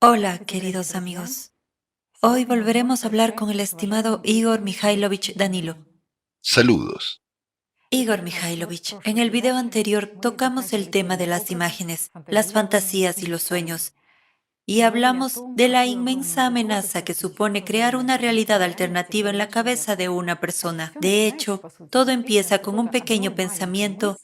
Hola, queridos amigos. Hoy volveremos a hablar con el estimado Igor Mikhailovich Danilo. Saludos. Igor Mikhailovich, en el video anterior tocamos el tema de las imágenes, las fantasías y los sueños, y hablamos de la inmensa amenaza que supone crear una realidad alternativa en la cabeza de una persona. De hecho, todo empieza con un pequeño pensamiento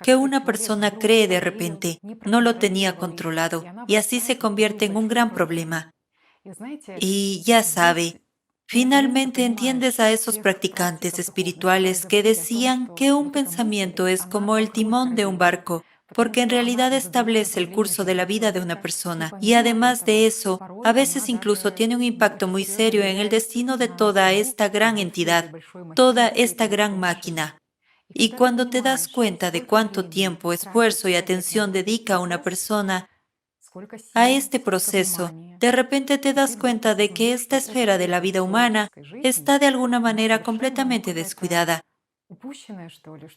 que una persona cree de repente, no lo tenía controlado, y así se convierte en un gran problema. Y ya sabe, finalmente entiendes a esos practicantes espirituales que decían que un pensamiento es como el timón de un barco, porque en realidad establece el curso de la vida de una persona y además de eso, a veces incluso tiene un impacto muy serio en el destino de toda esta gran entidad, toda esta gran máquina. Y cuando te das cuenta de cuánto tiempo, esfuerzo y atención dedica una persona a este proceso, de repente te das cuenta de que esta esfera de la vida humana está de alguna manera completamente descuidada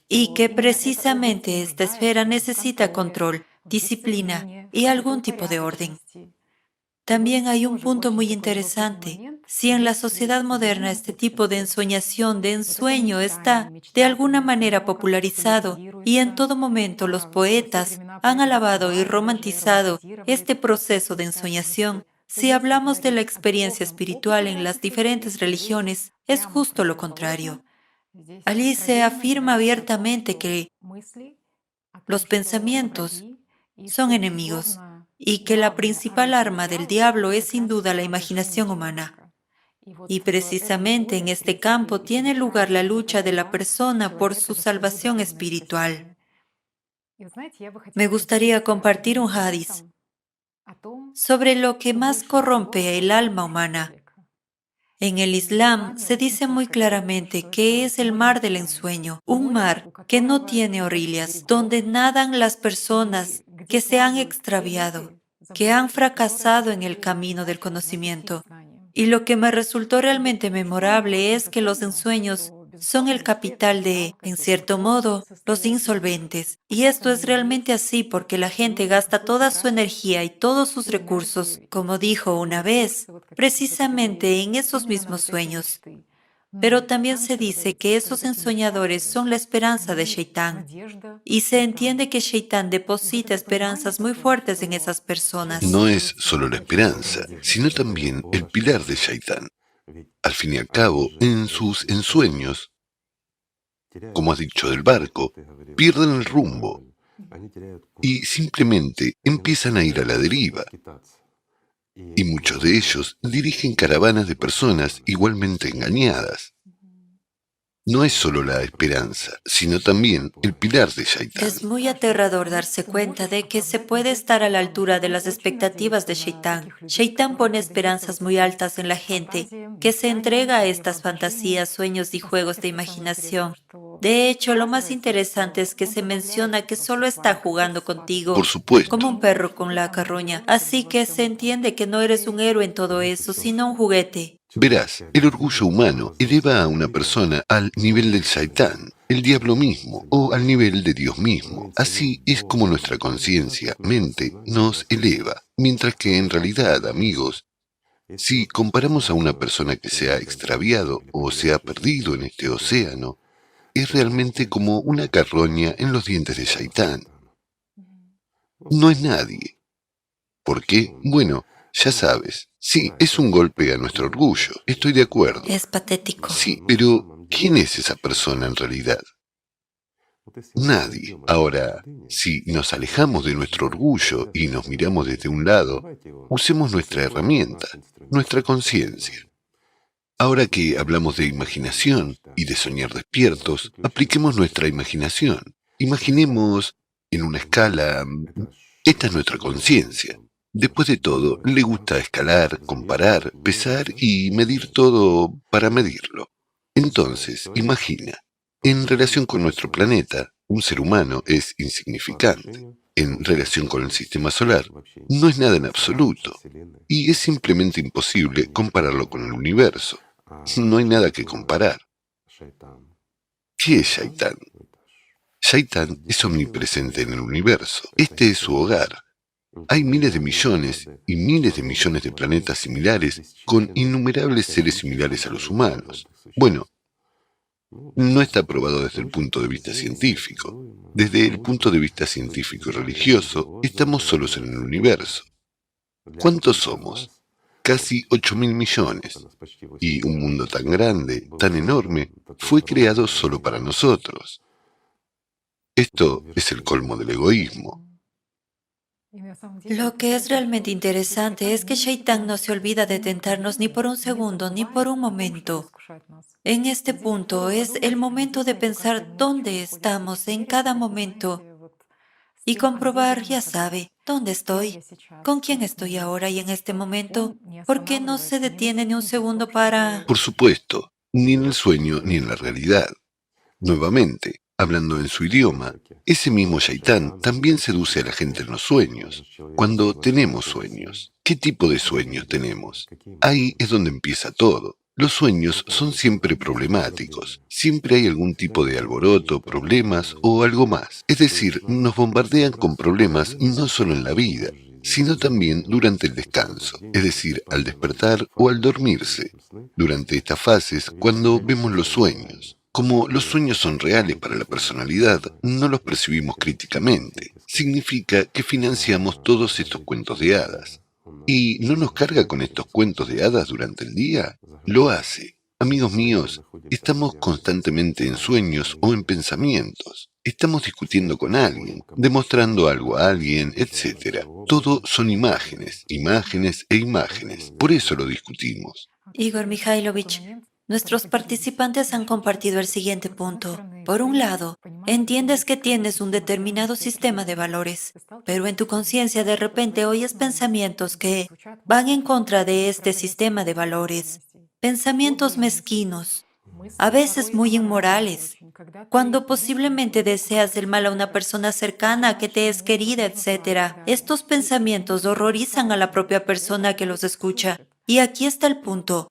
y que precisamente esta esfera necesita control, disciplina y algún tipo de orden. También hay un punto muy interesante. Si en la sociedad moderna este tipo de ensoñación, de ensueño, está de alguna manera popularizado y en todo momento los poetas han alabado y romantizado este proceso de ensoñación, si hablamos de la experiencia espiritual en las diferentes religiones, es justo lo contrario. Alice afirma abiertamente que los pensamientos son enemigos y que la principal arma del diablo es sin duda la imaginación humana. Y precisamente en este campo tiene lugar la lucha de la persona por su salvación espiritual. Me gustaría compartir un hadiz sobre lo que más corrompe el alma humana. En el Islam se dice muy claramente que es el mar del ensueño, un mar que no tiene orillas, donde nadan las personas que se han extraviado, que han fracasado en el camino del conocimiento. Y lo que me resultó realmente memorable es que los ensueños son el capital de, en cierto modo, los insolventes. Y esto es realmente así porque la gente gasta toda su energía y todos sus recursos, como dijo una vez, precisamente en esos mismos sueños. Pero también se dice que esos ensoñadores son la esperanza de Shaitán. Y se entiende que Shaitán deposita esperanzas muy fuertes en esas personas. No es solo la esperanza, sino también el pilar de Shaitán. Al fin y al cabo, en sus ensueños, como has dicho del barco, pierden el rumbo y simplemente empiezan a ir a la deriva. Y muchos de ellos dirigen caravanas de personas igualmente engañadas. No es solo la esperanza, sino también el pilar de Es Shaitán. muy aterrador darse cuenta de que se puede estar a la altura de las expectativas de Shaitán. Shaitán pone esperanzas muy altas en la gente, que se entrega a estas fantasías, sueños y juegos de imaginación. De hecho, lo más interesante es que se menciona que solo está jugando contigo, Por supuesto. como un perro con la carroña, así que se entiende que no eres un héroe en todo eso, sino un juguete. Verás, el orgullo humano eleva a una persona al nivel del Shaitán, el diablo mismo, o al nivel de Dios mismo. Así es como nuestra conciencia, mente, nos eleva. Mientras que en realidad, amigos, si comparamos a una persona que se ha extraviado o se ha perdido en este océano, es realmente como una carroña en los dientes de Shaitán. No es nadie. ¿Por qué? Bueno, ya sabes, sí, es un golpe a nuestro orgullo, estoy de acuerdo. Es patético. Sí, pero ¿quién es esa persona en realidad? Nadie. Ahora, si nos alejamos de nuestro orgullo y nos miramos desde un lado, usemos nuestra herramienta, nuestra conciencia. Ahora que hablamos de imaginación y de soñar despiertos, apliquemos nuestra imaginación. Imaginemos en una escala. Esta es nuestra conciencia. Después de todo, le gusta escalar, comparar, pesar y medir todo para medirlo. Entonces, imagina, en relación con nuestro planeta, un ser humano es insignificante. En relación con el sistema solar, no es nada en absoluto. Y es simplemente imposible compararlo con el universo. No hay nada que comparar. ¿Qué es Shaitán? Shaitán es omnipresente en el universo. Este es su hogar. Hay miles de millones y miles de millones de planetas similares con innumerables seres similares a los humanos. Bueno, no está probado desde el punto de vista científico. Desde el punto de vista científico y religioso, estamos solos en el universo. ¿Cuántos somos? Casi 8.000 millones. Y un mundo tan grande, tan enorme, fue creado solo para nosotros. Esto es el colmo del egoísmo. Lo que es realmente interesante es que Shaitán no se olvida de tentarnos ni por un segundo, ni por un momento. En este punto es el momento de pensar dónde estamos en cada momento y comprobar, ya sabe, dónde estoy, con quién estoy ahora y en este momento, porque no se detiene ni un segundo para... Por supuesto, ni en el sueño ni en la realidad. Nuevamente, hablando en su idioma, ese mismo Shaitán también seduce a la gente en los sueños. Cuando tenemos sueños, ¿qué tipo de sueños tenemos? Ahí es donde empieza todo. Los sueños son siempre problemáticos. Siempre hay algún tipo de alboroto, problemas o algo más. Es decir, nos bombardean con problemas no solo en la vida, sino también durante el descanso, es decir, al despertar o al dormirse. Durante estas fases, cuando vemos los sueños. Como los sueños son reales para la personalidad, no los percibimos críticamente. Significa que financiamos todos estos cuentos de hadas. ¿Y no nos carga con estos cuentos de hadas durante el día? Lo hace. Amigos míos, estamos constantemente en sueños o en pensamientos. Estamos discutiendo con alguien, demostrando algo a alguien, etc. Todo son imágenes, imágenes e imágenes. Por eso lo discutimos. Igor Mikhailovich, nuestros participantes han compartido el siguiente punto. Por un lado, entiendes que tienes un determinado sistema de valores, pero en tu conciencia de repente oyes pensamientos que van en contra de este sistema de valores. Pensamientos mezquinos, a veces muy inmorales, cuando posiblemente deseas el mal a una persona cercana que te es querida, etc. Estos pensamientos horrorizan a la propia persona que los escucha. Y aquí está el punto.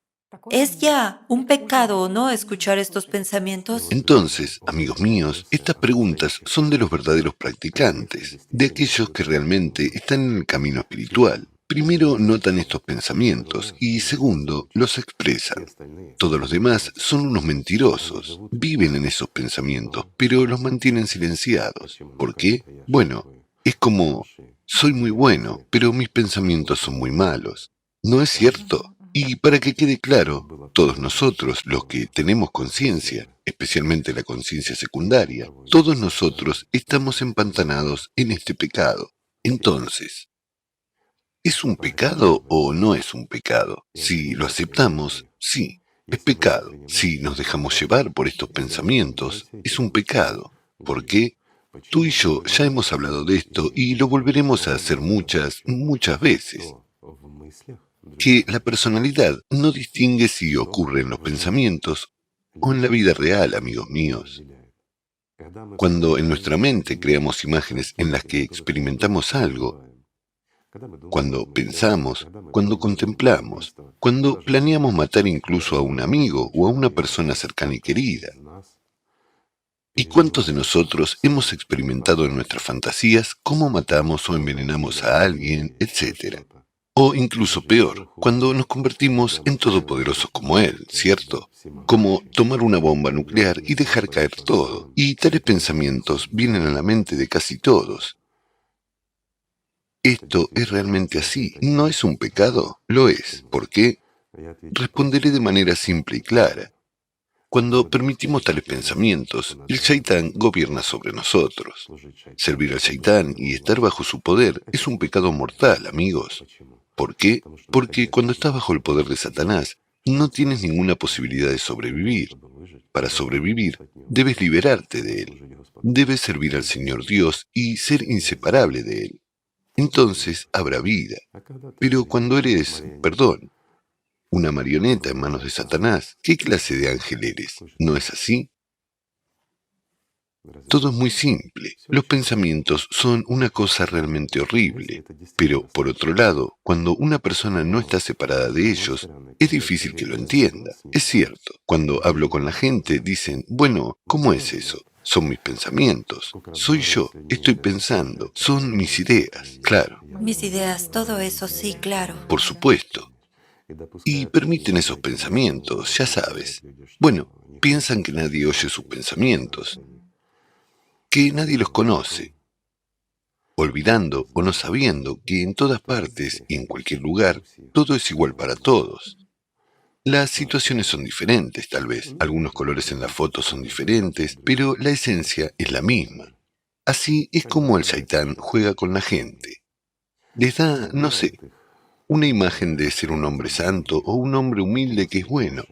¿Es ya un pecado o no escuchar estos pensamientos? Entonces, amigos míos, estas preguntas son de los verdaderos practicantes, de aquellos que realmente están en el camino espiritual. Primero, notan estos pensamientos y segundo, los expresan. Todos los demás son unos mentirosos, viven en esos pensamientos, pero los mantienen silenciados. ¿Por qué? Bueno, es como, soy muy bueno, pero mis pensamientos son muy malos. ¿No es cierto? Y para que quede claro, todos nosotros, los que tenemos conciencia, especialmente la conciencia secundaria, todos nosotros estamos empantanados en este pecado. Entonces, ¿es un pecado o no es un pecado? Si lo aceptamos, sí, es pecado. Si nos dejamos llevar por estos pensamientos, es un pecado. ¿Por qué? Tú y yo ya hemos hablado de esto y lo volveremos a hacer muchas, muchas veces. Que la personalidad no distingue si ocurre en los pensamientos o en la vida real, amigos míos. Cuando en nuestra mente creamos imágenes en las que experimentamos algo, cuando pensamos, cuando contemplamos, cuando planeamos matar incluso a un amigo o a una persona cercana y querida. ¿Y cuántos de nosotros hemos experimentado en nuestras fantasías cómo matamos o envenenamos a alguien, etcétera? O incluso peor, cuando nos convertimos en todopoderosos como él, ¿cierto? Como tomar una bomba nuclear y dejar caer todo. Y tales pensamientos vienen a la mente de casi todos. ¿Esto es realmente así? ¿No es un pecado? Lo es. ¿Por qué? Responderé de manera simple y clara. Cuando permitimos tales pensamientos, el Shaitán gobierna sobre nosotros. Servir al Shaitán y estar bajo su poder es un pecado mortal, amigos. ¿Por qué? Porque cuando estás bajo el poder de Satanás, no tienes ninguna posibilidad de sobrevivir. Para sobrevivir, debes liberarte de él. Debes servir al Señor Dios y ser inseparable de él. Entonces habrá vida. Pero cuando eres, perdón, una marioneta en manos de Satanás, ¿qué clase de ángel eres? ¿No es así? Todo es muy simple. Los pensamientos son una cosa realmente horrible. Pero, por otro lado, cuando una persona no está separada de ellos, es difícil que lo entienda. Es cierto, cuando hablo con la gente, dicen, bueno, ¿cómo es eso? Son mis pensamientos. Soy yo. Estoy pensando. Son mis ideas. Claro, Mis ideas, todo eso, sí, claro. por supuesto. Y permiten esos pensamientos, ya sabes. Bueno, piensan que nadie oye sus pensamientos, que nadie los conoce, olvidando o no sabiendo que en todas partes y en cualquier lugar todo es igual para todos. Las situaciones son diferentes, tal vez. Algunos colores en la foto son diferentes, pero la esencia es la misma. Así es como el Shaitán juega con la gente. Les da, no sé, una imagen de ser un hombre santo o un hombre humilde que es bueno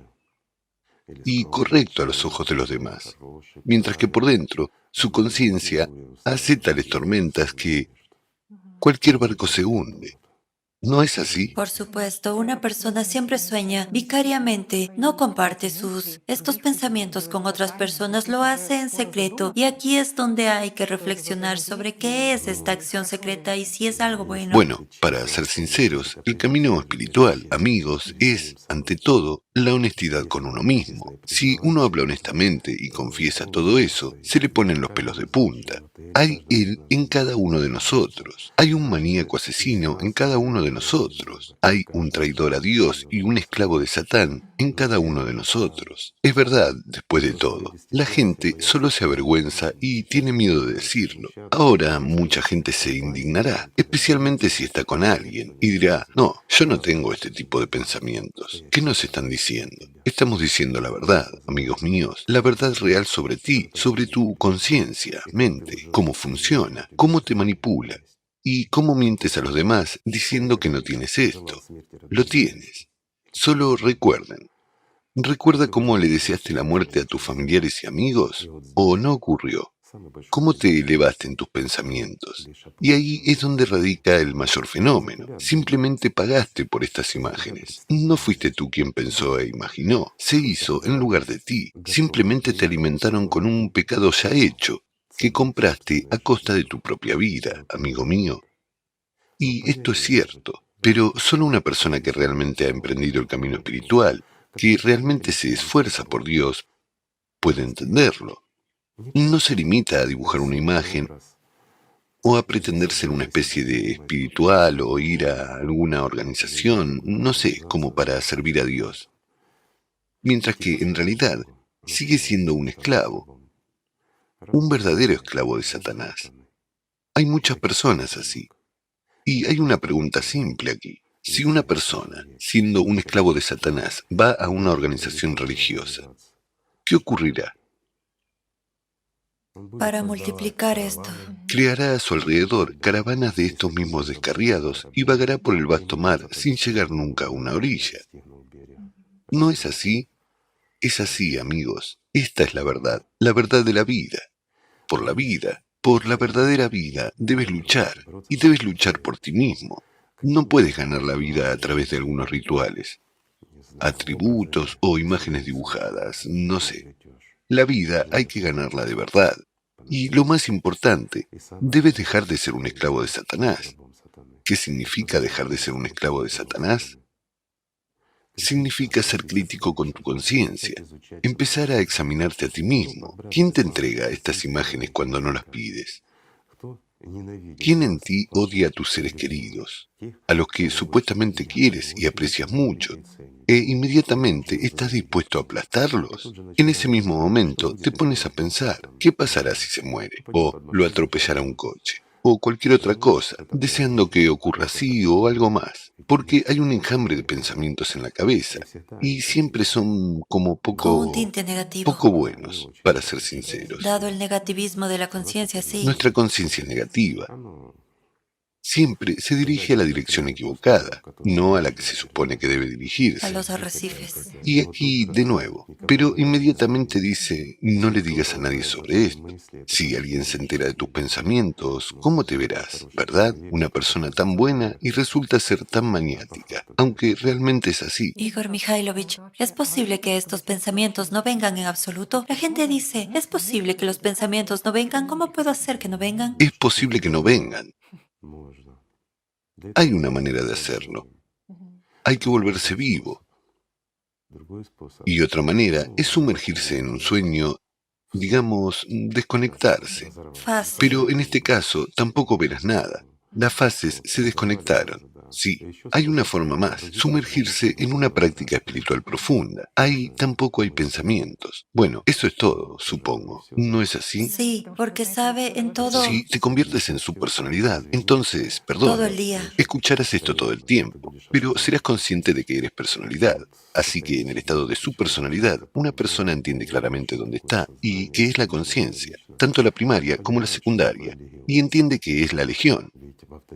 y correcto a los ojos de los demás, mientras que por dentro su conciencia hace tales tormentas que cualquier barco se hunde. ¿No es así? Por supuesto, una persona siempre sueña vicariamente, no comparte estos pensamientos con otras personas, lo hace en secreto. Y aquí es donde hay que reflexionar sobre qué es esta acción secreta y si es algo bueno. Bueno, para ser sinceros, el camino espiritual, amigos, es, ante todo, la honestidad con uno mismo. Si uno habla honestamente y confiesa todo eso, se le ponen los pelos de punta. Hay él en cada uno de nosotros. Hay un maníaco asesino en cada uno de nosotros. Hay un traidor a Dios y un esclavo de Satán en cada uno de nosotros. Es verdad, después de todo, la gente solo se avergüenza y tiene miedo de decirlo. Ahora mucha gente se indignará, especialmente si está con alguien, y dirá, no, yo no tengo este tipo de pensamientos. ¿Qué nos están diciendo? Estamos diciendo la verdad, amigos míos, la verdad real sobre ti, sobre tu conciencia, mente, cómo funciona, cómo te manipula y cómo mientes a los demás diciendo que no tienes esto. Lo tienes. Solo recuerda cómo le deseaste la muerte a tus familiares y amigos, o no ocurrió. ¿Cómo te elevaste en tus pensamientos? Y ahí es donde radica el mayor fenómeno. Simplemente pagaste por estas imágenes. No fuiste tú quien pensó e imaginó. Se hizo en lugar de ti. Simplemente te alimentaron con un pecado ya hecho, que compraste a costa de tu propia vida, amigo mío. Y esto es cierto, pero solo una persona que realmente ha emprendido el camino espiritual, que realmente se esfuerza por Dios, puede entenderlo. No se limita a dibujar una imagen o a pretender ser una especie de espiritual o ir a alguna organización, no sé, como para servir a Dios. Mientras que en realidad sigue siendo un esclavo, un verdadero esclavo de Satanás. Hay muchas personas así. Y hay una pregunta simple aquí. Si una persona, siendo un esclavo de Satanás, va a una organización religiosa, ¿qué ocurrirá? Para multiplicar esto. Creará a su alrededor caravanas de estos mismos descarriados y vagará por el vasto mar sin llegar nunca a una orilla. ¿No es así? Es así, amigos. Esta es la verdad de la vida. Por la verdadera vida, debes luchar, y debes luchar por ti mismo. No puedes ganar la vida a través de algunos rituales, atributos o imágenes dibujadas, no sé. La vida hay que ganarla de verdad. Y lo más importante, debes dejar de ser un esclavo de Satanás. ¿Qué significa dejar de ser un esclavo de Satanás? Significa ser crítico con tu conciencia, empezar a examinarte a ti mismo. ¿Quién te entrega estas imágenes cuando no las pides? ¿Quién en ti odia a tus seres queridos, a los que supuestamente quieres y aprecias mucho, e inmediatamente estás dispuesto a aplastarlos? En ese mismo momento te pones a pensar, ¿qué pasará si se muere? O lo atropellará un coche, o cualquier otra cosa, deseando que ocurra así o algo más, porque hay un enjambre de pensamientos en la cabeza, y siempre son como Con un tinte negativo. poco buenos, para ser sinceros. Dado el negativismo de la conciencia, sí. Nuestra conciencia es negativa. Siempre se dirige a la dirección equivocada, no a la que se supone que debe A dirigirse. los arrecifes. Y aquí, de nuevo, pero inmediatamente dice, no le digas a nadie sobre esto. Si alguien se entera de tus pensamientos, ¿cómo te verás? ¿Verdad? Una persona tan buena y resulta ser tan maniática, aunque realmente es así. Igor Mikhailovich, ¿es posible que estos pensamientos no vengan en absoluto? La gente dice, ¿es posible que los pensamientos no vengan? ¿Cómo puedo hacer que no vengan? Es posible que no vengan. Hay una manera de hacerlo. Hay que volverse vivo. Y otra manera es sumergirse en un sueño digamos, desconectarse. Fácil. Pero en este caso tampoco verás nada. Las fases se desconectaron. Sí, hay una forma más, sumergirse en una práctica espiritual profunda. Ahí tampoco hay pensamientos. Bueno, eso es todo, supongo. ¿No es así? Sí, porque sabe en Si todo, te conviertes en su personalidad, entonces, todo perdón, el día. escucharás esto todo el tiempo, pero serás consciente de que eres personalidad. Así que en el estado de su personalidad, una persona entiende claramente dónde está y qué es la conciencia, tanto la primaria como la secundaria, y entiende que es la legión.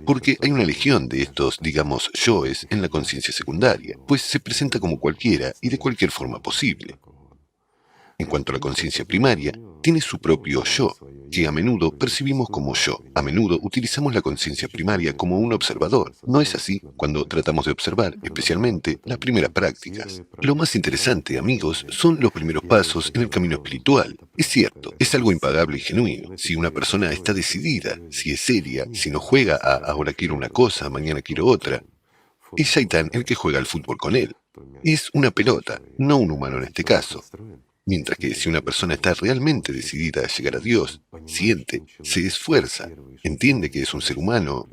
Porque hay una legión de estos, digamos, yoes en la conciencia secundaria, pues se presenta como cualquiera y de cualquier forma posible. En cuanto a la conciencia primaria, tiene su propio yo, que a menudo percibimos como yo. A menudo utilizamos la conciencia primaria como un observador. No es así cuando tratamos de observar, especialmente las primeras prácticas. Lo más interesante, amigos, son los primeros pasos en el camino espiritual. Es cierto, es algo impagable y genuino. Si una persona está decidida, si es seria, si no juega a ahora quiero una cosa, mañana quiero otra, es Shaitán el que juega al fútbol con él. Es una pelota, no un humano en este caso. Mientras que si una persona está realmente decidida a llegar a Dios, siente, se esfuerza, entiende que es un ser humano,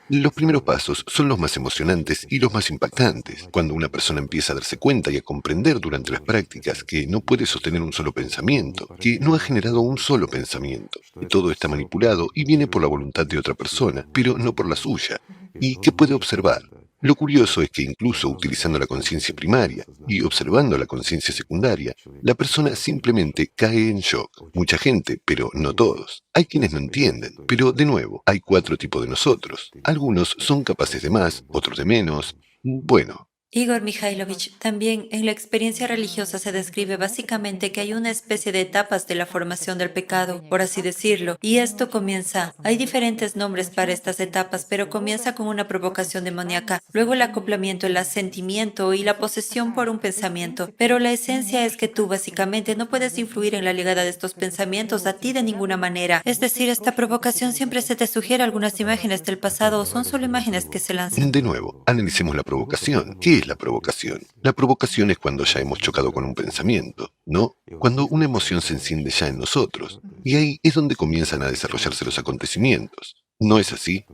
los primeros pasos son los más emocionantes y los más impactantes, cuando una persona empieza a darse cuenta y a comprender durante las prácticas que no puede sostener un solo pensamiento, que no ha generado un solo pensamiento, que todo está manipulado y viene por la voluntad de otra persona, pero no por la suya, y que puede observar. Lo curioso es que incluso utilizando la conciencia primaria y observando la conciencia secundaria, la persona simplemente cae en shock. Mucha gente, pero no todos. Hay quienes no entienden, pero de nuevo, hay cuatro tipos de nosotros. Algunos son capaces de más, otros de menos. Bueno, Igor Mikhailovich, también en la experiencia religiosa se describe básicamente que hay una especie de etapas de la formación del pecado, por así decirlo, y esto comienza, hay diferentes nombres para estas etapas, pero comienza con una provocación demoníaca, luego el acoplamiento, el asentimiento y la posesión por un pensamiento, pero la esencia es que tú básicamente no puedes influir en la llegada de estos pensamientos a ti de ninguna manera, es decir, esta provocación siempre se te sugiere algunas imágenes del pasado o son solo imágenes que se lanzan. de nuevo, analicemos la provocación. ¿Qué es la provocación? La provocación es cuando ya hemos chocado con un pensamiento, ¿no? Cuando una emoción se enciende ya en nosotros. Y ahí es donde comienzan a desarrollarse los acontecimientos. ¿No es así?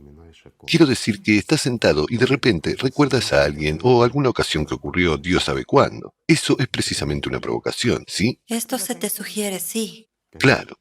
Quiero decir que estás sentado y de repente recuerdas a alguien o alguna ocasión que ocurrió Dios sabe cuándo. Eso es precisamente una provocación, ¿sí? Esto se te sugiere, sí. Claro.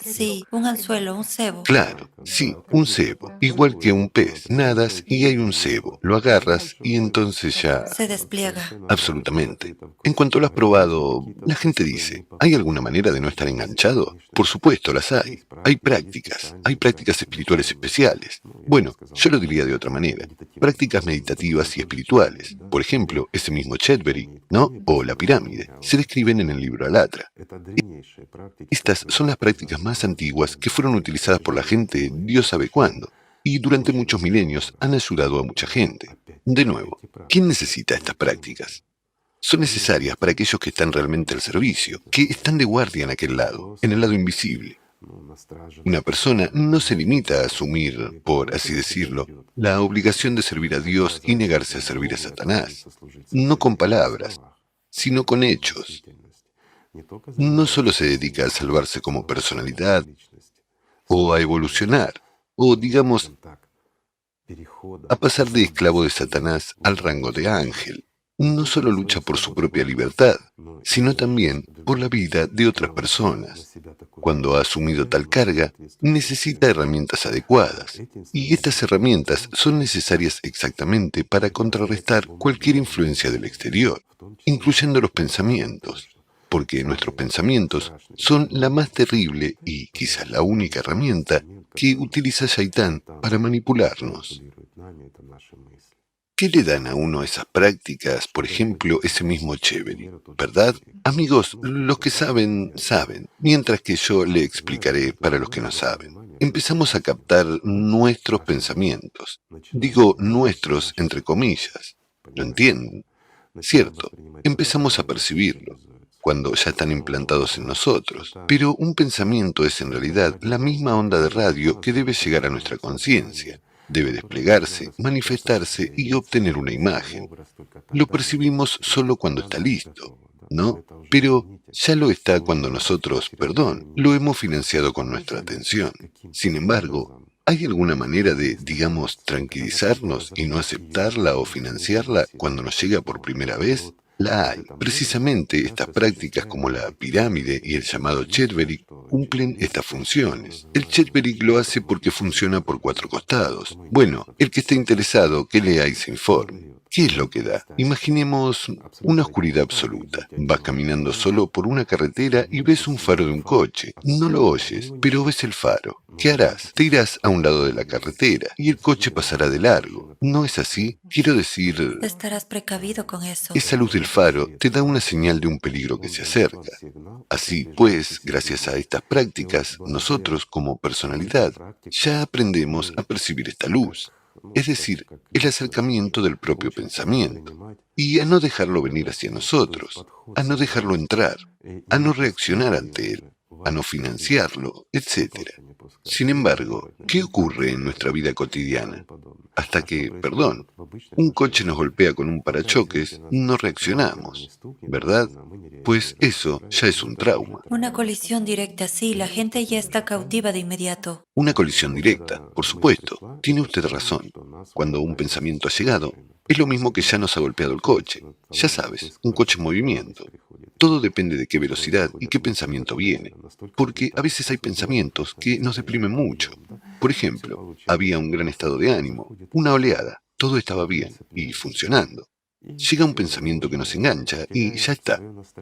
Sí, un anzuelo, un cebo. Claro, sí, un cebo, igual que un pez. Nadas y hay un cebo, lo agarras y entonces ya... Se despliega. Absolutamente. En cuanto lo has probado, la gente dice, ¿hay alguna manera de no estar enganchado? Por supuesto, las hay. Hay prácticas espirituales especiales. Bueno, yo lo diría de otra manera. Prácticas meditativas y espirituales. Por ejemplo, ese mismo Chetbury, ¿no? O la pirámide. Se describen en el libro Alatra. Estas son las prácticas más antiguas que fueron utilizadas por la gente Dios sabe cuándo, y durante muchos milenios han ayudado a mucha gente. De nuevo, ¿quién necesita estas prácticas? Son necesarias para aquellos que están realmente al servicio, que están de guardia en aquel lado, en el lado invisible. Una persona no se limita a asumir, por así decirlo, la obligación de servir a Dios y negarse a servir a Satanás, no con palabras, sino con hechos. No solo se dedica a salvarse como personalidad o a evolucionar, o digamos, a pasar de esclavo de Satanás al rango de ángel. No solo lucha por su propia libertad, sino también por la vida de otras personas. Cuando ha asumido tal carga, necesita herramientas adecuadas, y estas herramientas son necesarias exactamente para contrarrestar cualquier influencia del exterior, incluyendo los pensamientos, porque nuestros pensamientos son la más terrible y quizás la única herramienta que utiliza Shaitán para manipularnos. ¿Qué le dan a uno esas prácticas, por ejemplo, ese mismo Chévere, verdad? Amigos, los que saben, saben, mientras que yo le explicaré para los que no saben. Empezamos a captar nuestros pensamientos. Digo nuestros entre comillas. ¿Lo entienden? Cierto, empezamos a percibirlo cuando ya están implantados en nosotros. Pero un pensamiento es en realidad la misma onda de radio que debe llegar a nuestra conciencia. Debe desplegarse, manifestarse y obtener una imagen. Lo percibimos solo cuando está listo, ¿no? Pero ya lo está cuando nosotros, lo hemos financiado con nuestra atención. Sin embargo, ¿hay alguna manera de, digamos, tranquilizarnos y no aceptarla o financiarla cuando nos llega por primera vez? La hay. Precisamente estas prácticas como la pirámide y el llamado Chetverich cumplen estas funciones. El Chetverich lo hace porque funciona por 4 costados. Bueno, el que esté interesado, que lea y se informe. ¿Qué es lo que da? Imaginemos una oscuridad absoluta. Vas caminando solo por una carretera y ves un faro de un coche. No lo oyes, pero ves el faro. ¿Qué harás? Te irás a un lado de la carretera y el coche pasará de largo. ¿No es así? Quiero decir, Estarás precavido con eso. esa luz del faro te da una señal de un peligro que se acerca. Así pues, gracias a estas prácticas, nosotros como personalidad ya aprendemos a percibir esta luz, es decir, el acercamiento del propio pensamiento, y a no dejarlo venir hacia nosotros, a no dejarlo entrar, a no reaccionar ante él, a no financiarlo, etc. Sin embargo, ¿qué ocurre en nuestra vida cotidiana? Hasta que, un coche nos golpea con un parachoques, no reaccionamos, ¿verdad? Pues eso ya es un trauma. Una colisión directa, sí, la gente ya está cautiva de inmediato. Una colisión directa, por supuesto. Tiene usted razón. Cuando un pensamiento ha llegado, es lo mismo que ya nos ha golpeado el coche. Ya sabes, un coche en movimiento. Todo depende de qué velocidad y qué pensamiento viene. Porque a veces hay pensamientos que nos deprimen mucho. Por ejemplo, había un gran estado de ánimo, una oleada, todo estaba bien y funcionando. Llega un pensamiento que nos engancha y ya está.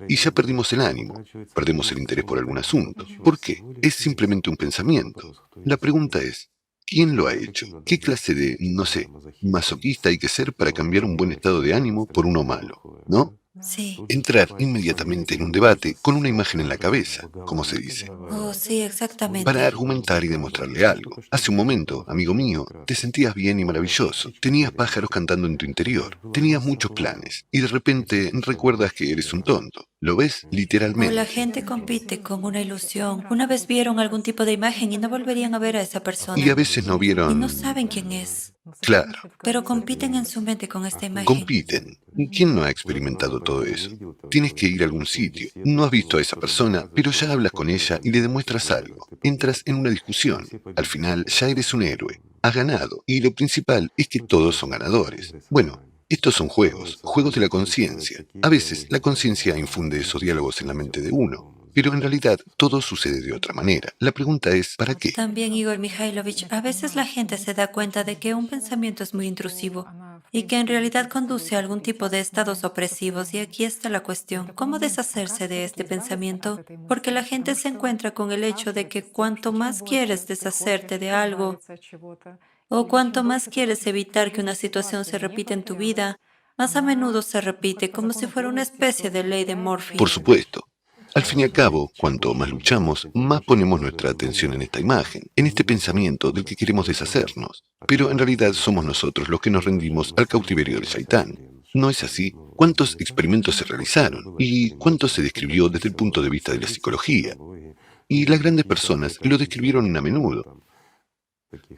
Y ya perdimos el ánimo, perdemos el interés por algún asunto. ¿Por qué? Es simplemente un pensamiento. La pregunta es, ¿quién lo ha hecho? ¿Qué clase de, no sé, masoquista hay que ser para cambiar un buen estado de ánimo por uno malo? ¿No? Sí. Entrar inmediatamente en un debate con una imagen en la cabeza, como se dice, Oh, sí, para exactamente. argumentar y demostrarle algo. Hace un momento, amigo mío, te sentías bien y maravilloso. Tenías pájaros cantando en tu interior. Tenías muchos planes. Y de repente recuerdas que eres un tonto. ¿Lo ves? O la Literalmente. gente compite con una ilusión. Una vez vieron algún tipo de imagen y no volverían a ver a esa Y a persona. veces no Y no vieron... saben quién es. Claro, Pero compiten en su mente con esta imagen. compiten. ¿Quién no ha experimentado todo eso? Tienes que ir a algún sitio. No has visto a esa persona, pero ya hablas con ella y le demuestras algo. Entras en una discusión. Al final ya eres un héroe. Has ganado. Y lo principal es que todos son ganadores. Bueno, estos son juegos, juegos de la conciencia. A veces la conciencia infunde esos diálogos en la mente de uno. Pero en realidad todo sucede de otra manera. La pregunta es, ¿para qué? También, Igor Mikhailovich, a veces la gente se da cuenta de que un pensamiento es muy intrusivo y que en realidad conduce a algún tipo de estados opresivos. Y aquí está la cuestión, ¿cómo deshacerse de este pensamiento? Porque la gente se encuentra con el hecho de que cuanto más quieres deshacerte de algo o cuanto más quieres evitar que una situación se repita en tu vida, más a menudo se repite como si fuera una especie de ley de Por Murphy. supuesto. Al fin y al cabo, cuanto más luchamos, más ponemos nuestra atención en esta imagen, en este pensamiento del que queremos deshacernos. Pero en realidad somos nosotros los que nos rendimos al cautiverio del Shaitán. ¿No es así? ¿Cuántos experimentos se realizaron? ¿Y cuánto se describió desde el punto de vista de la psicología? Y las grandes personas lo describieron a menudo.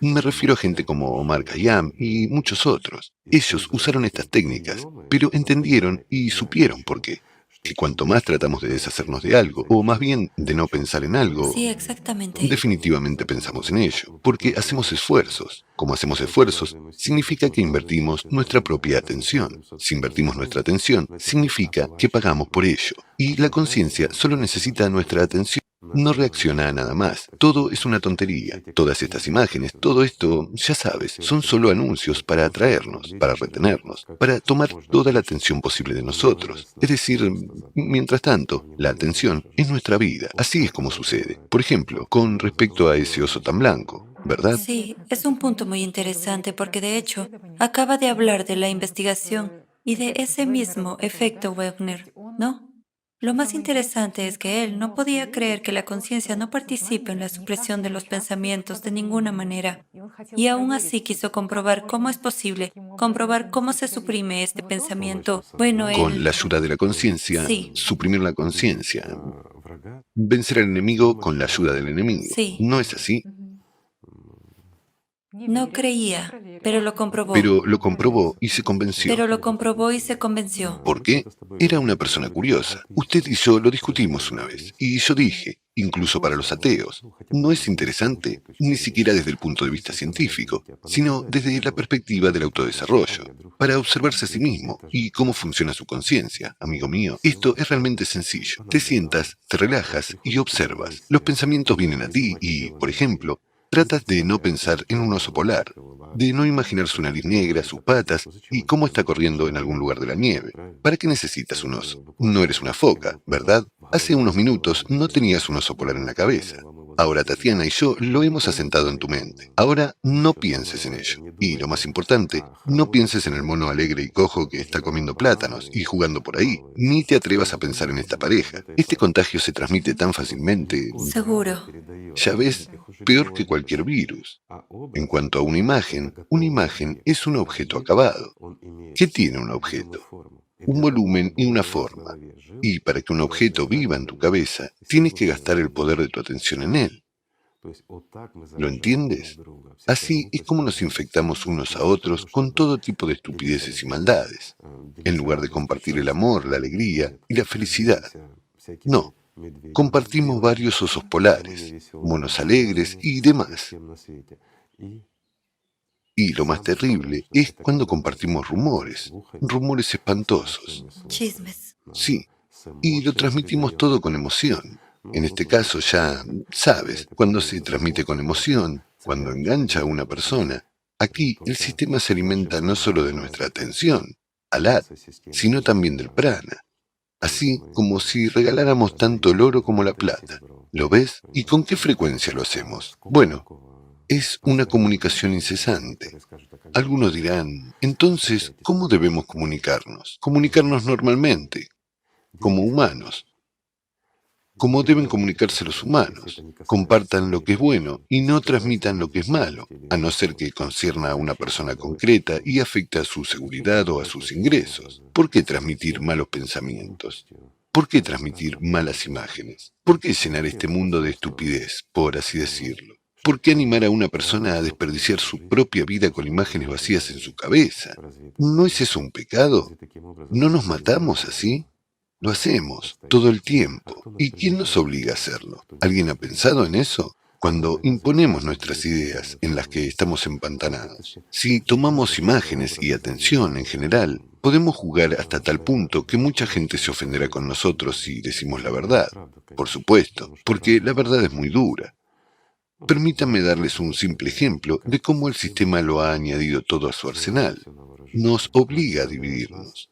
Me refiero a gente como Omar Khayyam y muchos otros. Ellos usaron estas técnicas, pero entendieron y supieron por qué. Que cuanto más tratamos de deshacernos de algo, o más bien de no pensar en algo, Sí, exactamente. definitivamente pensamos en ello, porque hacemos esfuerzos. Como hacemos esfuerzos, significa que invertimos nuestra propia atención. Si invertimos nuestra atención, significa que pagamos por ello. Y la conciencia solo necesita nuestra atención. No reacciona a nada más. Todo es una tontería. Todas estas imágenes, todo esto, ya sabes, son solo anuncios para atraernos, para retenernos, para tomar toda la atención posible de nosotros. Es decir, mientras tanto, la atención es nuestra vida. Así es como sucede. Por ejemplo, con respecto a ese oso tan blanco, ¿verdad? Sí, es un punto muy interesante porque de hecho acaba de hablar de la investigación y de ese mismo efecto Wagner, ¿no? Lo más interesante es que él no podía creer que la conciencia no participe en la supresión de los pensamientos de ninguna manera. Y aún así quiso comprobar cómo es posible, comprobar cómo se suprime este pensamiento. Bueno, Con la él... ayuda de la conciencia, Sí, suprimir la conciencia, vencer al enemigo con la ayuda del enemigo. sí. ¿No es así? No creía, pero lo comprobó. Pero lo comprobó y se convenció. Pero lo comprobó y se convenció. ¿Por qué? Era una persona curiosa. Usted y yo lo discutimos una vez, y yo dije, incluso para los ateos, no es interesante, ni siquiera desde el punto de vista científico, sino desde la perspectiva del autodesarrollo, para observarse a sí mismo y cómo funciona su conciencia, amigo mío. Esto es realmente sencillo. Te sientas, te relajas y observas. Los pensamientos vienen a ti y, por ejemplo, tratas de no pensar en un oso polar, de no imaginar su nariz negra, sus patas y cómo está corriendo en algún lugar de la nieve. ¿Para qué necesitas un oso? No eres una foca, ¿verdad? Hace unos minutos no tenías un oso polar en la cabeza. Ahora Tatiana y yo lo hemos asentado en tu mente. Ahora no pienses en ello. Y lo más importante, no pienses en el mono alegre y cojo que está comiendo plátanos y jugando por ahí. Ni te atrevas a pensar en esta pareja. Este contagio se transmite tan fácilmente. Seguro. Ya ves, peor que cualquier virus. En cuanto a una imagen es un objeto acabado. ¿Qué tiene un objeto? Un volumen y una forma. Y para que un objeto viva en tu cabeza, tienes que gastar el poder de tu atención en él. ¿Lo entiendes? Así es como nos infectamos unos a otros con todo tipo de estupideces y maldades, en lugar de compartir el amor, la alegría y la felicidad. No, compartimos varios osos polares, monos alegres y demás. Y lo más terrible es cuando compartimos rumores, rumores espantosos. Chismes. Sí, y lo transmitimos todo con emoción. En este caso ya sabes, cuando se transmite con emoción, cuando engancha a una persona, aquí el sistema se alimenta no solo de nuestra atención, alat, sino también del prana. Así como si regaláramos tanto el oro como la plata. ¿Lo ves? ¿Y con qué frecuencia lo hacemos? Bueno, es una comunicación incesante. Algunos dirán, entonces, ¿cómo debemos comunicarnos? Comunicarnos normalmente, como humanos, como deben comunicarse los humanos. Compartan lo que es bueno y no transmitan lo que es malo, a no ser que concierna a una persona concreta y afecte a su seguridad o a sus ingresos. ¿Por qué transmitir malos pensamientos? ¿Por qué transmitir malas imágenes? ¿Por qué llenar este mundo de estupidez, por así decirlo? ¿Por qué animar a una persona a desperdiciar su propia vida con imágenes vacías en su cabeza? ¿No es eso un pecado? ¿No nos matamos así? Lo hacemos todo el tiempo. ¿Y quién nos obliga a hacerlo? ¿Alguien ha pensado en eso? Cuando imponemos nuestras ideas en las que estamos empantanados. Si tomamos imágenes y atención en general, podemos jugar hasta tal punto que mucha gente se ofenderá con nosotros si decimos la verdad. Por supuesto, porque la verdad es muy dura. Permítanme darles un simple ejemplo de cómo el sistema lo ha añadido todo a su arsenal. Nos obliga a dividirnos.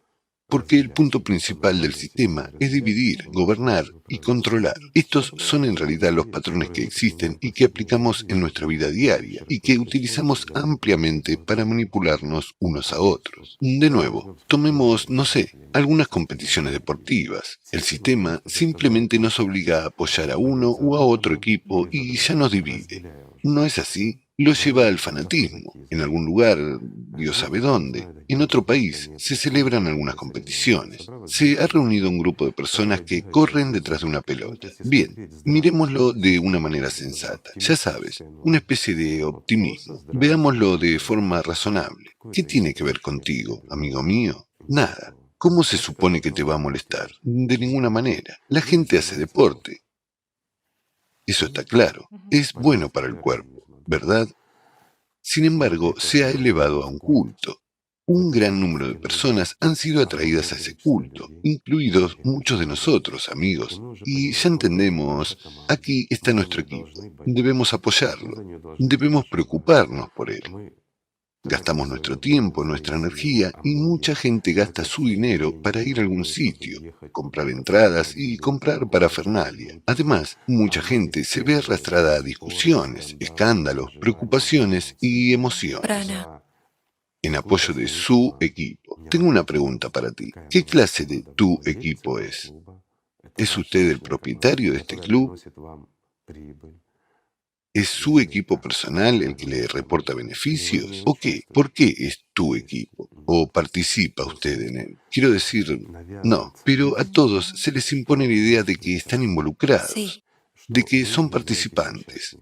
Porque el punto principal del sistema es dividir, gobernar y controlar. Estos son en realidad los patrones que existen y que aplicamos en nuestra vida diaria y que utilizamos ampliamente para manipularnos unos a otros. De nuevo, tomemos, no sé, algunas competiciones deportivas. El sistema simplemente nos obliga a apoyar a uno o a otro equipo y ya nos divide. ¿No es así? Lo lleva al fanatismo. En algún lugar, Dios sabe dónde, en otro país, se celebran algunas competiciones. Se ha reunido un grupo de personas que corren detrás de una pelota. Bien, miremoslo de una manera sensata. Ya sabes, una especie de optimismo. Veámoslo de forma razonable. ¿Qué tiene que ver contigo, amigo mío? Nada. ¿Cómo se supone que te va a molestar? De ninguna manera. La gente hace deporte. Eso está claro. Es bueno para el cuerpo, ¿verdad? Sin embargo, se ha elevado a un culto. Un gran número de personas han sido atraídas a ese culto, incluidos muchos de nosotros, amigos. Y ya entendemos, aquí está nuestro equipo. Debemos apoyarlo. Debemos preocuparnos por él. Gastamos nuestro tiempo, nuestra energía y mucha gente gasta su dinero para ir a algún sitio, comprar entradas y comprar parafernalia. Además, mucha gente se ve arrastrada a discusiones, escándalos, preocupaciones y emociones Prana. en apoyo de su equipo. Tengo una pregunta para ti. ¿Qué clase de tu equipo es? ¿Es usted el propietario de este club? ¿Es su equipo personal el que le reporta beneficios? ¿O qué? ¿Por qué es tu equipo? ¿O participa usted en él? Quiero decir, no, pero a todos se les impone la idea de que están involucrados, Sí. de que son participantes.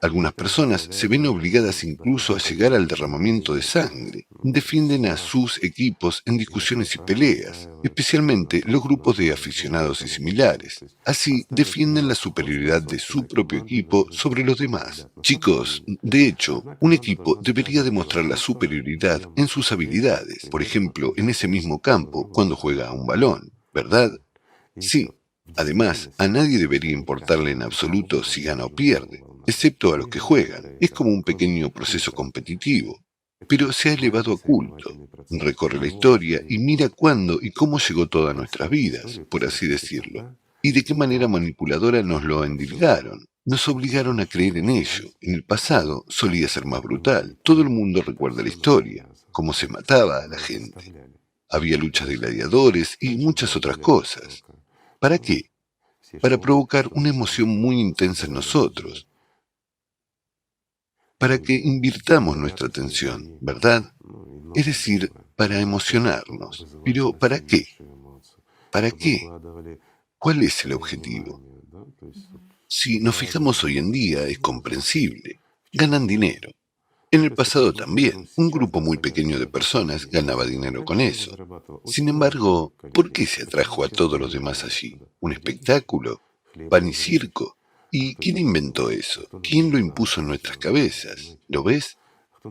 Algunas personas se ven obligadas incluso a llegar al derramamiento de sangre. Defienden a sus equipos en discusiones y peleas, especialmente los grupos de aficionados y similares. Así defienden la superioridad de su propio equipo sobre los demás. Chicos, de hecho, un equipo debería demostrar la superioridad en sus habilidades, por ejemplo, en ese mismo campo cuando juega a un balón, ¿verdad? Sí. Además, a nadie debería importarle en absoluto si gana o pierde, excepto a los que juegan. Es como un pequeño proceso competitivo. Pero se ha elevado a culto. Recorre la historia y mira cuándo y cómo llegó toda nuestras vidas, por así decirlo. Y de qué manera manipuladora nos lo endilgaron. Nos obligaron a creer en ello. En el pasado solía ser más brutal. Todo el mundo recuerda la historia, cómo se mataba a la gente. Había luchas de gladiadores y muchas otras cosas. ¿Para qué? Para provocar una emoción muy intensa en nosotros, para que invirtamos nuestra atención, ¿verdad? Es decir, para emocionarnos. Pero ¿para qué? ¿Para qué? ¿Cuál es el objetivo? Si nos fijamos hoy en día, es comprensible. Ganan dinero. En el pasado también, un grupo muy pequeño de personas ganaba dinero con eso. Sin embargo, ¿por qué se atrajo a todos los demás allí? ¿Un espectáculo? ¿Pan y circo? ¿Y quién inventó eso? ¿Quién lo impuso en nuestras cabezas? ¿Lo ves?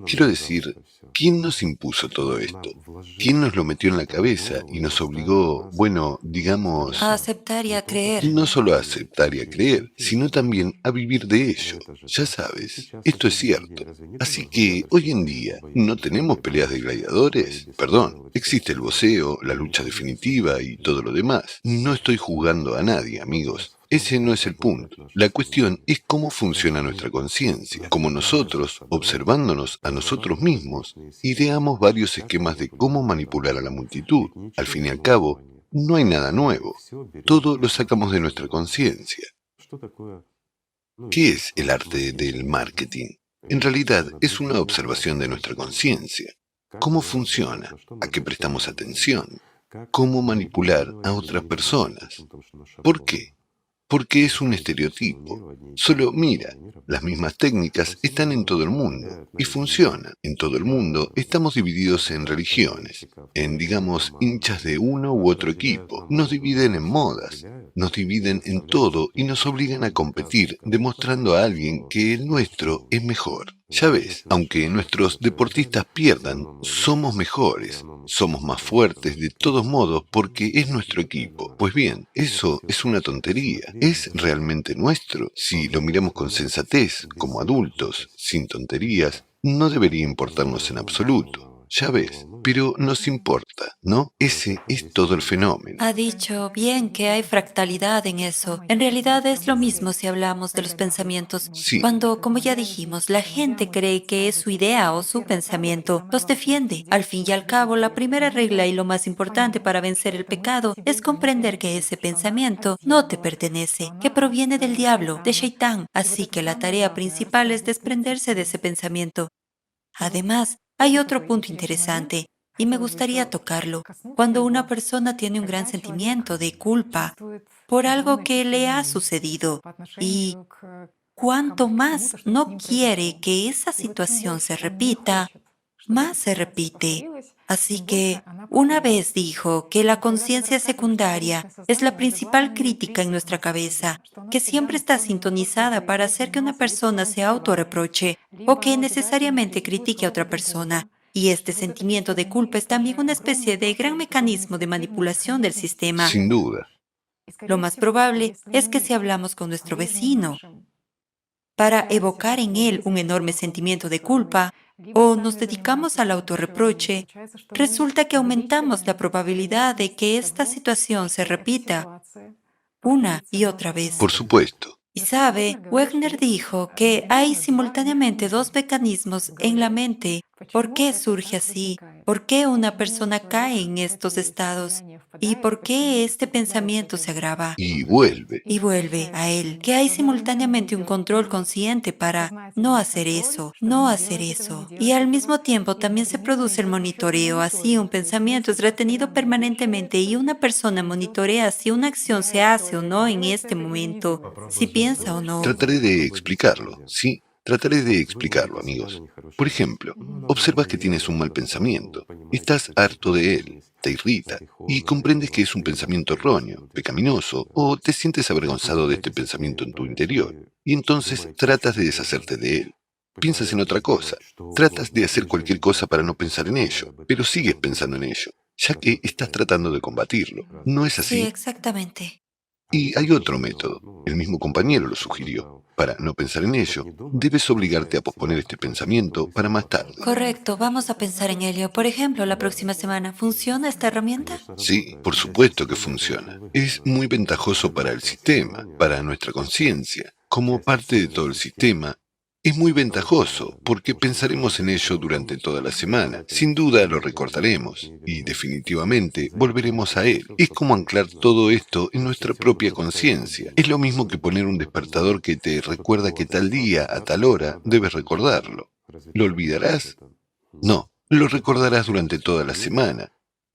Quiero decir, ¿quién nos impuso todo esto? ¿Quién nos lo metió en la cabeza y nos obligó, bueno, digamos, A aceptar y a creer. no solo a aceptar y a creer, sino también a vivir de ello? Ya sabes, esto es cierto. Así que hoy en día no tenemos peleas de gladiadores. Perdón, existe el boxeo, la lucha definitiva y todo lo demás. No estoy juzgando a nadie, amigos. Ese no es el punto. La cuestión es cómo funciona nuestra conciencia, cómo nosotros, observándonos a nosotros mismos, ideamos varios esquemas de cómo manipular a la multitud. Al fin y al cabo, no hay nada nuevo. Todo lo sacamos de nuestra conciencia. ¿Qué es el arte del marketing? En realidad es una observación de nuestra conciencia. ¿Cómo funciona? ¿A qué prestamos atención? ¿Cómo manipular a otras personas? ¿Por qué? Porque es un estereotipo. Solo mira, las mismas técnicas están en todo el mundo y funcionan. En todo el mundo estamos divididos en religiones, en, digamos, hinchas de uno u otro equipo. Nos dividen en modas, nos dividen en todo y nos obligan a competir demostrando a alguien que el nuestro es mejor. Ya ves, aunque nuestros deportistas pierdan, somos mejores, somos más fuertes de todos modos porque es nuestro equipo. Pues bien, eso es una tontería. ¿Es realmente nuestro? Si lo miramos con sensatez, como adultos, sin tonterías, no debería importarnos en absoluto. Ya ves, pero nos importa, ¿no? Ese es todo el fenómeno. Ha dicho bien que hay fractalidad en eso. En realidad es lo mismo si hablamos de los pensamientos. Sí, Cuando, como ya dijimos, la gente cree que es su idea o su pensamiento, los defiende. Al fin y al cabo, la primera regla y lo más importante para vencer el pecado es comprender que ese pensamiento no te pertenece, que proviene del diablo, de Shaitán. Así que la tarea principal es desprenderse de ese pensamiento. Además, hay otro punto interesante, y me gustaría tocarlo. Cuando una persona tiene un gran sentimiento de culpa por algo que le ha sucedido y cuanto más no quiere que esa situación se repita, más se repite. Así que una vez dijo que la conciencia secundaria es la principal crítica en nuestra cabeza, que siempre está sintonizada para hacer que una persona se autorreproche o que necesariamente critique a otra persona. Y este sentimiento de culpa es también una especie de gran mecanismo de manipulación del sistema. sin duda. Lo más probable es que si hablamos con nuestro vecino para evocar en él un enorme sentimiento de culpa, o nos dedicamos al autorreproche, resulta que aumentamos la probabilidad de que esta situación se repita una y otra vez. Por supuesto. Y sabe, Wegner dijo que hay simultáneamente dos mecanismos en la mente. ¿Por qué surge así? ¿Por qué una persona cae en estos estados? ¿Y por qué este pensamiento se agrava? Y vuelve. Y vuelve a él, que hay simultáneamente un control consciente para no hacer eso, no hacer eso. Y al mismo tiempo también se produce el monitoreo, así un pensamiento es retenido permanentemente y una persona monitorea si una acción se hace o no en este momento, si piensa o no. Trataré de explicarlo, ¿sí? Trataré de explicarlo, amigos. Por ejemplo, observas que tienes un mal pensamiento, estás harto de él, te irrita, y comprendes que es un pensamiento erróneo, pecaminoso, o te sientes avergonzado de este pensamiento en tu interior, y entonces tratas de deshacerte de él. Piensas en otra cosa, tratas de hacer cualquier cosa para no pensar en ello, pero sigues pensando en ello, ya que estás tratando de combatirlo. ¿No es Sí, así? exactamente. Y hay otro método, el mismo compañero lo sugirió. Para no pensar en ello, debes obligarte a posponer este pensamiento para más tarde. Correcto, vamos a pensar en ello. Por ejemplo, la próxima semana, ¿funciona esta herramienta? Sí, por supuesto que funciona. Es muy ventajoso para el sistema, para nuestra conciencia. Como parte de todo el sistema, es muy ventajoso porque pensaremos en ello durante toda la semana. Sin duda lo recordaremos y definitivamente volveremos a él. Es como anclar todo esto en nuestra propia conciencia. Es lo mismo que poner un despertador que te recuerda que tal día, a tal hora, debes recordarlo. ¿Lo olvidarás? No, lo recordarás durante toda la semana.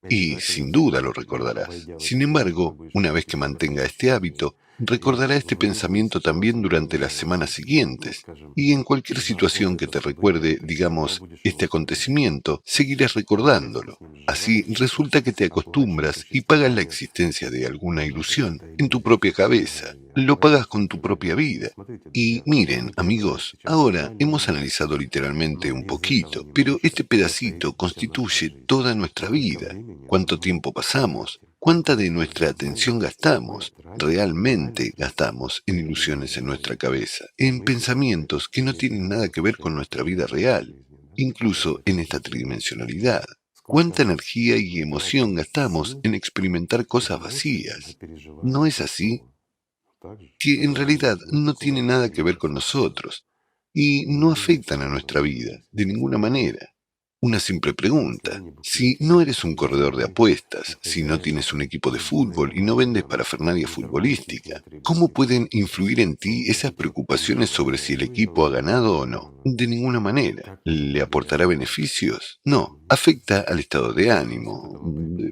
Y sin duda lo recordarás. Sin embargo, una vez que mantenga este hábito, recordará este pensamiento también durante las semanas siguientes. Y en cualquier situación que te recuerde, digamos, este acontecimiento, seguirás recordándolo. Así resulta que te acostumbras y pagas la existencia de alguna ilusión en tu propia cabeza. Lo pagas con tu propia vida. Y miren, amigos, ahora hemos analizado literalmente un poquito, pero este pedacito constituye toda nuestra vida. ¿Cuánto tiempo pasamos? ¿Cuánta de nuestra atención gastamos? Realmente gastamos en ilusiones en nuestra cabeza, en pensamientos que no tienen nada que ver con nuestra vida real, incluso en esta tridimensionalidad. ¿Cuánta energía y emoción gastamos en experimentar cosas vacías? ¿No es así? Que en realidad no tienen nada que ver con nosotros y no afectan a nuestra vida de ninguna manera. Una simple pregunta. Si no eres un corredor de apuestas, si no tienes un equipo de fútbol y no vendes parafernalia futbolística, ¿cómo pueden influir en ti esas preocupaciones sobre si el equipo ha ganado o no? De ninguna manera. ¿Le aportará beneficios? No. ¿Afecta al estado de ánimo?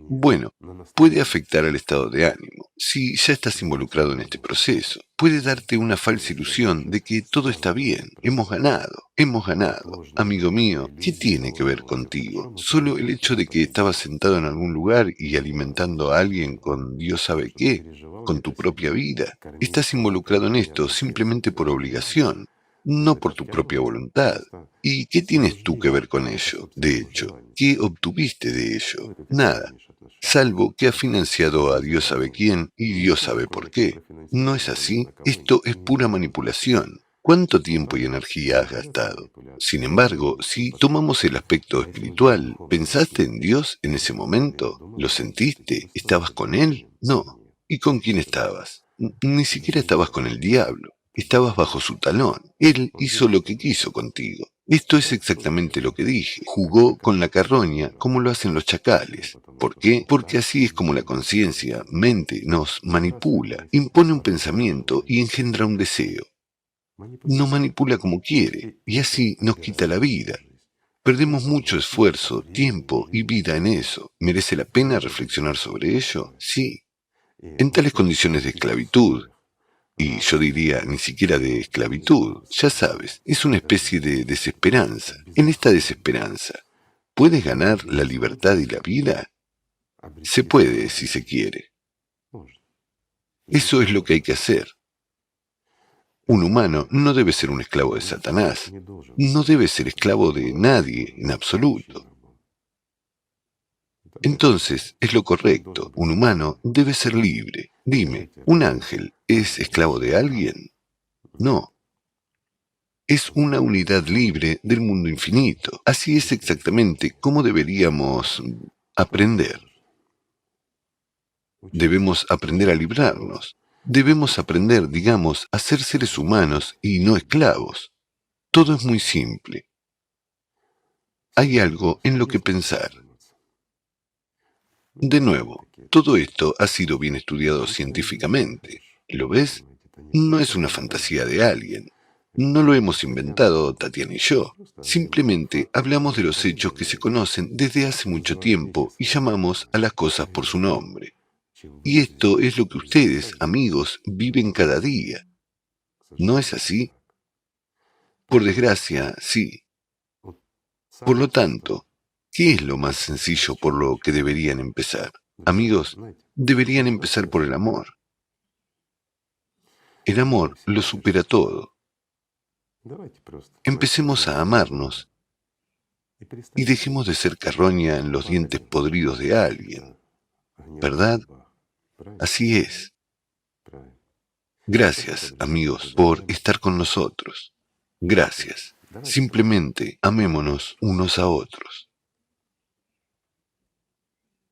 Bueno, puede afectar al estado de ánimo si ya estás involucrado en este proceso. Puede darte una falsa ilusión de que todo está bien, hemos ganado, hemos ganado. Amigo mío, ¿qué tiene que ver contigo? Solo el hecho de que estabas sentado en algún lugar y alimentando a alguien con Dios sabe qué, con tu propia vida. Estás involucrado en esto simplemente por obligación, no por tu propia voluntad. ¿Y qué tienes tú que ver con ello? De hecho, ¿qué obtuviste de ello? Nada, salvo que ha financiado a Dios sabe quién y Dios sabe por qué. ¿No es así? Esto es pura manipulación. ¿Cuánto tiempo y energía has gastado? Sin embargo, si tomamos el aspecto espiritual, ¿pensaste en Dios en ese momento? ¿Lo sentiste? ¿Estabas con Él? No. ¿Y con quién estabas? Ni siquiera estabas con el diablo. Estabas bajo su talón. Él hizo lo que quiso contigo. Esto es exactamente lo que dije. Jugó con la carroña como lo hacen los chacales. ¿Por qué? Porque así es como la conciencia, mente, nos manipula, impone un pensamiento y engendra un deseo. Nos manipula como quiere y así nos quita la vida. Perdemos mucho esfuerzo, tiempo y vida en eso. ¿Merece la pena reflexionar sobre ello? Sí. En tales condiciones de esclavitud, y yo diría ni siquiera de esclavitud, ya sabes, es una especie de desesperanza. En esta desesperanza, ¿puedes ganar la libertad y la vida? Se puede, si se quiere. Eso es lo que hay que hacer. Un humano no debe ser un esclavo de Satanás, no debe ser esclavo de nadie en absoluto. Entonces, es lo correcto, un humano debe ser libre. Dime, ¿un ángel es esclavo de alguien? No. Es una unidad libre del mundo infinito. Así es exactamente como deberíamos aprender. Debemos aprender a librarnos. Debemos aprender, digamos, a ser seres humanos y no esclavos. Todo es muy simple. Hay algo en lo que pensar. De nuevo, todo esto ha sido bien estudiado científicamente. ¿Lo ves? No es una fantasía de alguien. No lo hemos inventado Tatiana y yo. Simplemente hablamos de los hechos que se conocen desde hace mucho tiempo y llamamos a las cosas por su nombre. Y esto es lo que ustedes, amigos, viven cada día. ¿No es así? Por desgracia, sí. Por lo tanto, ¿qué es lo más sencillo por lo que deberían empezar? Amigos, deberían empezar por el amor. El amor lo supera todo. Empecemos a amarnos y dejemos de ser carroña en los dientes podridos de alguien, ¿verdad? Así es. Gracias, amigos, por estar con nosotros. Gracias. Simplemente amémonos unos a otros.